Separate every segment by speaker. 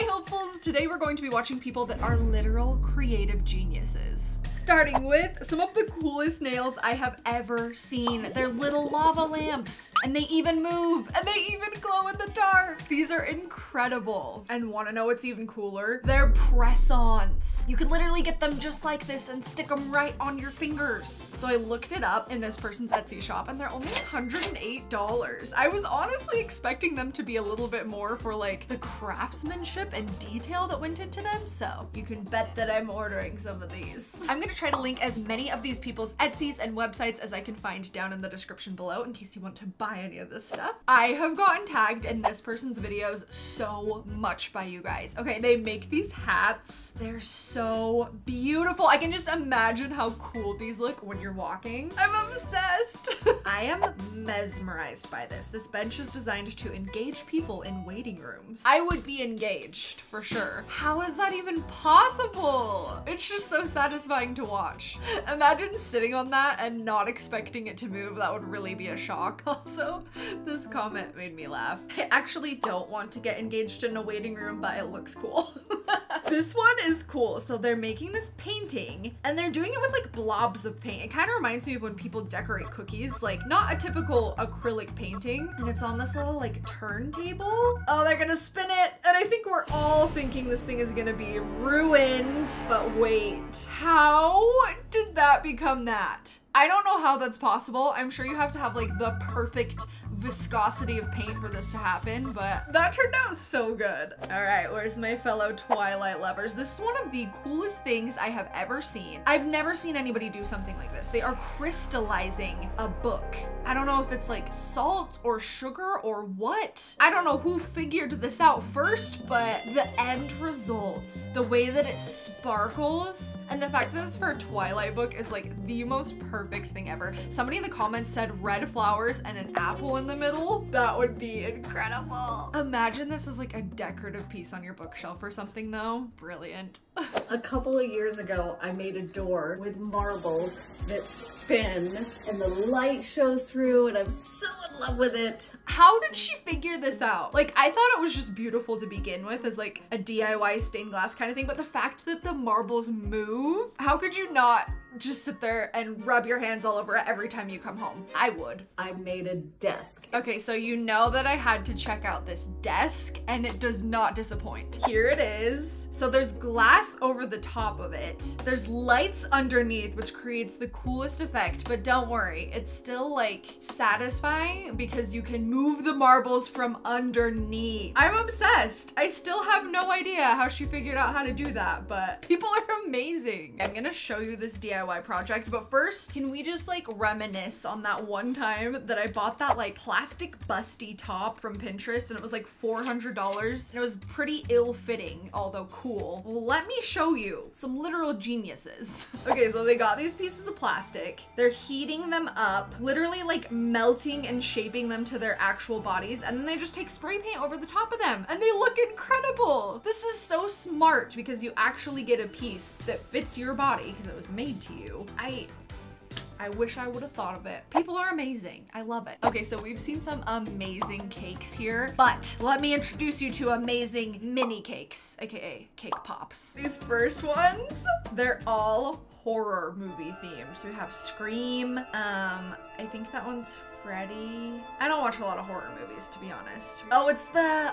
Speaker 1: Hi hopefuls! Today we're going to be watching people that are literal creative geniuses. Starting with some of the coolest nails I have ever seen. They're little lava lamps and they even move and they even glow in the dark. These are incredible. And wanna know what's even cooler? They're press-ons. You can literally get them just like this and stick them right on your fingers. So I looked it up in this person's Etsy shop and they're only $108. I was honestly expecting them to be a little bit more for like the craftsmanship and detail that went into them, so you can bet that I'm ordering some of these. I'm gonna try to link as many of these people's Etsys and websites as I can find down in the description below in case you want to buy any of this stuff. I have gotten tagged in this person's videos so much by you guys. Okay, they make these hats. They're so beautiful. I can just imagine how cool these look when you're walking. I'm obsessed. I am mesmerized by this. This bench is designed to engage people in waiting rooms. I would be engaged for sure. How is that even possible? It's just so satisfying to watch. Imagine sitting on that and not expecting it to move. That would really be a shock. Also, this comment made me laugh. I actually don't want to get engaged in a waiting room, but it looks cool. This one is cool. So they're making this painting and they're doing it with like blobs of paint. It kind of reminds me of when people decorate cookies, like not a typical acrylic painting. And it's on this little like turntable. Oh, they're gonna spin it. And I think we're all thinking this thing is gonna be ruined, but wait, how did that become that? I don't know how that's possible. I'm sure you have to have like the perfect viscosity of paint for this to happen, but that turned out so good. All right, where's my fellow Twilight lovers? This is one of the coolest things I have ever seen. I've never seen anybody do something like this. They are crystallizing a book. I don't know if it's like salt or sugar or what. I don't know who figured this out first, but the end result, the way that it sparkles, and the fact that it's for a Twilight book is like the most perfect thing ever. Somebody in the comments said red flowers and an apple in the middle. That would be incredible. Imagine this is like a decorative piece on your bookshelf or something though. Brilliant.
Speaker 2: A couple of years ago, I made a door with marbles that spin and the light shows through and I'm so in love with it.
Speaker 1: How did she figure this out? Like, I thought it was just beautiful to begin with as like a DIY stained glass kind of thing, but the fact that the marbles move, how could you not just sit there and rub your hands all over it every time you come home? I would.
Speaker 2: I made a desk.
Speaker 1: Okay, so you know that I had to check out this desk and it does not disappoint. Here it is. So there's glass over the top of it. There's lights underneath, which creates the coolest effect, but don't worry, it's still like satisfying because you can move the marbles from underneath. I'm obsessed. I still have no idea how she figured out how to do that, but people are amazing. I'm gonna show you this DIY project, but first, can we just like reminisce on that one time that I bought that like plastic busty top from Pinterest and it was like $400 and it was pretty ill-fitting, although cool. Well, let me show you some literal geniuses. Okay, so they got these pieces of plastic. They're heating them up, literally like melting and shaping them to their actual bodies, and then they just take spray paint over the top of them and they look incredible. This is so smart because you actually get a piece that fits your body because it was made to you. I wish I would have thought of it. People are amazing. I love it. Okay, so we've seen some amazing cakes here, but let me introduce you to amazing mini cakes, aka cake pops. These first ones, they're all horror movie themed. So we have Scream, I think that one's Freddy. I don't watch a lot of horror movies, to be honest. Oh, it's the,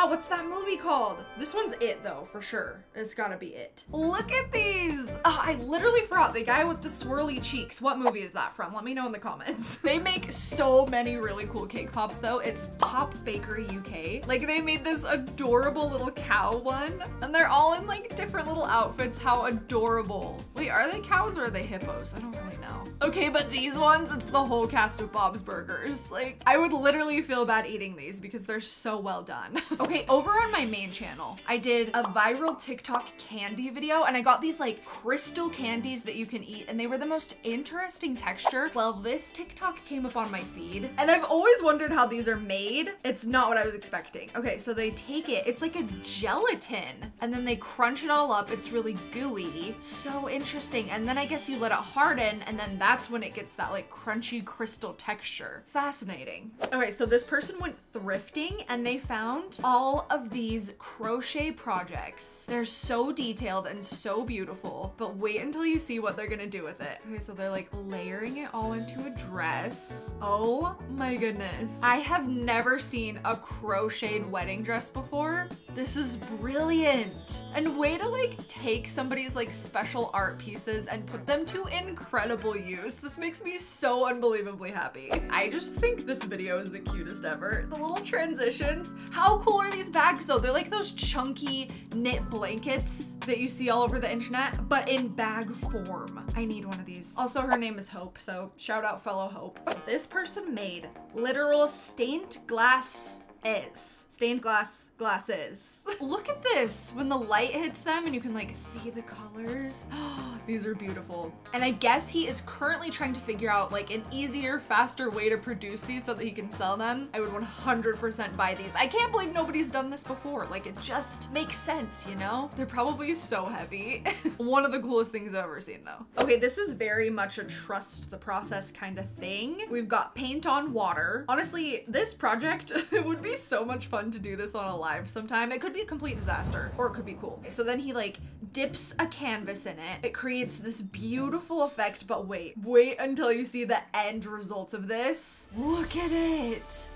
Speaker 1: what's that movie called? This one's It though, for sure. It's gotta be It. Look at these. Oh, I literally forgot the guy with the swirly cheeks. What movie is that from? Let me know in the comments. They make so many really cool cake pops though. It's Pop Bakery UK. Like they made this adorable little cow one and they're all in like different little outfits. How adorable. Wait, are they cows or are they hippos? I don't really know. Okay, but these ones, it's the whole cast of Bob's Burgers. Like, I would literally feel bad eating these because they're so well done. Okay, over on my main channel, I did a viral TikTok candy video and I got these like crystal candies that you can eat and they were the most interesting texture. Well, this TikTok came up on my feed and I've always wondered how these are made. It's not what I was expecting. Okay, so they take it, it's like a gelatin and then they crunch it all up. It's really gooey. So interesting. frosting, and then I guess you let it harden, and then that's when it gets that like crunchy crystal texture. Fascinating. Okay, so this person went thrifting and they found all of these crochet projects. They're so detailed and so beautiful, but wait until you see what they're gonna do with it. Okay, so they're like layering it all into a dress. Oh my goodness. I have never seen a crocheted wedding dress before. This is brilliant. And way to like take somebody's like special art pieces and put them to incredible use. This makes me so unbelievably happy. I just think this video is the cutest ever. The little transitions. How cool are these bags though? They're like those chunky knit blankets that you see all over the internet, but in bag form. I need one of these. Also, her name is Hope, so shout out fellow Hope. This person made literal stained glass stained glass glasses. Look at this when the light hits them and you can like see the colors. These are beautiful. And I guess he is currently trying to figure out like an easier, faster way to produce these so that he can sell them. I would 100% buy these. I can't believe nobody's done this before. Like it just makes sense, you know? They're probably so heavy. One of the coolest things I've ever seen though. Okay, this is very much a trust the process kind of thing. We've got paint on water. Honestly, this project, it would be so much fun to do this on a live sometime. It could be a complete disaster or it could be cool. So then he like dips a canvas in it. It creates this beautiful effect, but wait until you see the end result of this. Look at it.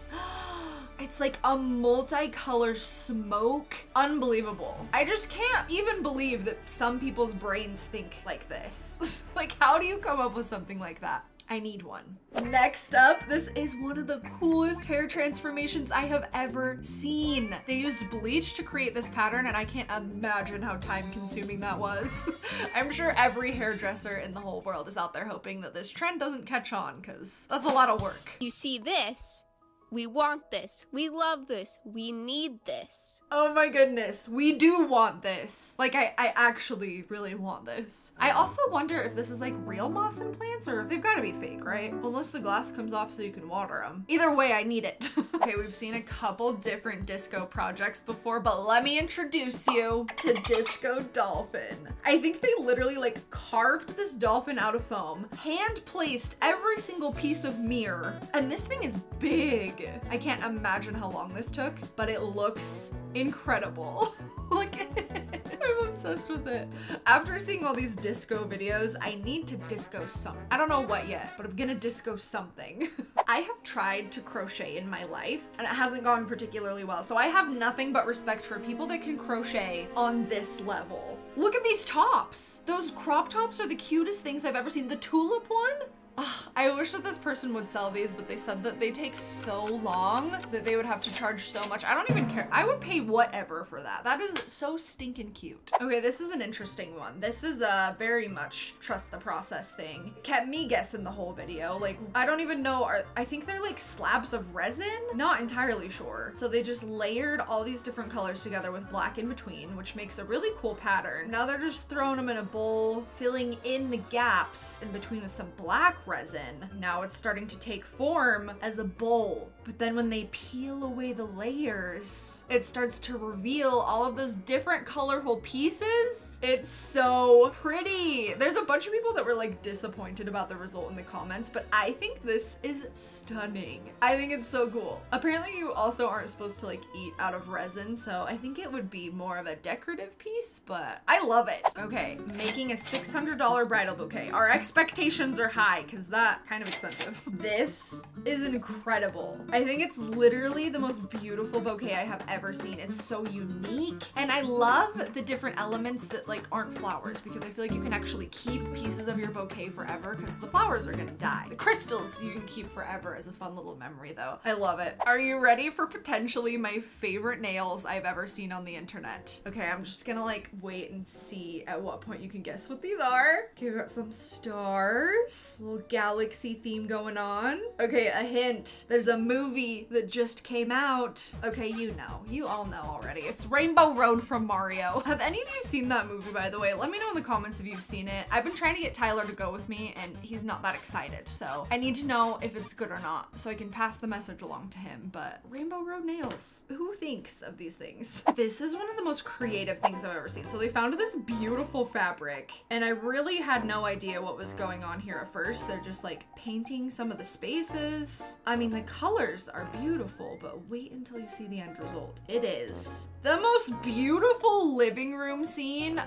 Speaker 1: It's like a multicolor smoke. Unbelievable. I just can't even believe that some people's brains think like this. Like, how do you come up with something like that? I need one. Next up, this is one of the coolest hair transformations I have ever seen. They used bleach to create this pattern and I can't imagine how time consuming that was. I'm sure every hairdresser in the whole world is out there hoping that this trend doesn't catch on because that's a lot of work.
Speaker 3: You see this? We want this. We love this. We need this.
Speaker 1: Oh my goodness, we do want this. Like, I actually really want this. I also wonder if this is like real moss and plants or if they've got to be fake, right? Unless the glass comes off so you can water them. Either way, I need it. Okay, we've seen a couple different disco projects before, but let me introduce you to Disco Dolphin. I think they literally like carved this dolphin out of foam, hand placed every single piece of mirror, and this thing is big. I can't imagine how long this took, but it looks incredible. Look at it. I'm obsessed with it. After seeing all these disco videos, I need to disco something. I don't know what yet, but I'm gonna disco something. I have tried to crochet in my life and it hasn't gone particularly well. So I have nothing but respect for people that can crochet on this level. Look at these tops. Those crop tops are the cutest things I've ever seen. The tulip one? Ugh, I wish that this person would sell these, but they said that they take so long that they would have to charge so much. I don't even care. I would pay whatever for that. That is so stinking cute. Okay, this is an interesting one. This is a very much trust the process thing. Kept me guessing the whole video. Like, I don't even know. I think they're like slabs of resin? Not entirely sure. So they just layered all these different colors together with black in between, which makes a really cool pattern. Now they're just throwing them in a bowl, filling in the gaps in between with some black resin. Now it's starting to take form as a bowl, but then when they peel away the layers, it starts to reveal all of those different colorful pieces. It's so pretty. There's a bunch of people that were like disappointed about the result in the comments, but I think this is stunning. I think it's so cool. Apparently you also aren't supposed to like eat out of resin, so I think it would be more of a decorative piece, but I love it. Okay, making a $600 bridal bouquet. Our expectations are high because that kind of expensive. This is incredible. I think it's literally the most beautiful bouquet I have ever seen. It's so unique. And I love the different elements that like aren't flowers because I feel like you can actually keep pieces of your bouquet forever because the flowers are gonna die. The crystals you can keep forever as a fun little memory though. I love it. Are you ready for potentially my favorite nails I've ever seen on the internet? Okay, I'm just gonna like wait and see at what point you can guess what these are. Okay, we've got some stars, little galaxy theme going on. Okay, a hint. There's a movie that just came out. Okay, you all know already. It's Rainbow Road from Mario. Have any of you seen that movie, by the way? Let me know in the comments if you've seen it. I've been trying to get Tyler to go with me and he's not that excited. So I need to know if it's good or not so I can pass the message along to him. But Rainbow Road nails. Who thinks of these things? This is one of the most creative things I've ever seen. So they found this beautiful fabric and I really had no idea what was going on here at first. They're just like painting some of the spaces. I mean, the colors are beautiful, but wait until you see the end result. It is the most beautiful living room scene.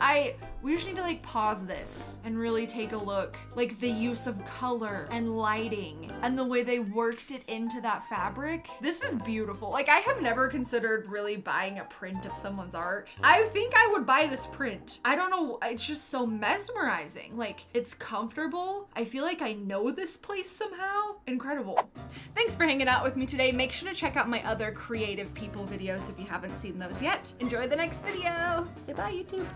Speaker 1: We just need to like pause this and really take a look. Like the use of color and lighting and the way they worked it into that fabric. This is beautiful. Like I have never considered really buying a print of someone's art. I think I would buy this print. I don't know, it's just so mesmerizing. Like it's comfortable. I feel like I know this place somehow. Incredible. Thanks for hanging out with me today. Make sure to check out my other creative people videos if you haven't seen those yet. Enjoy the next video. Say bye, YouTube.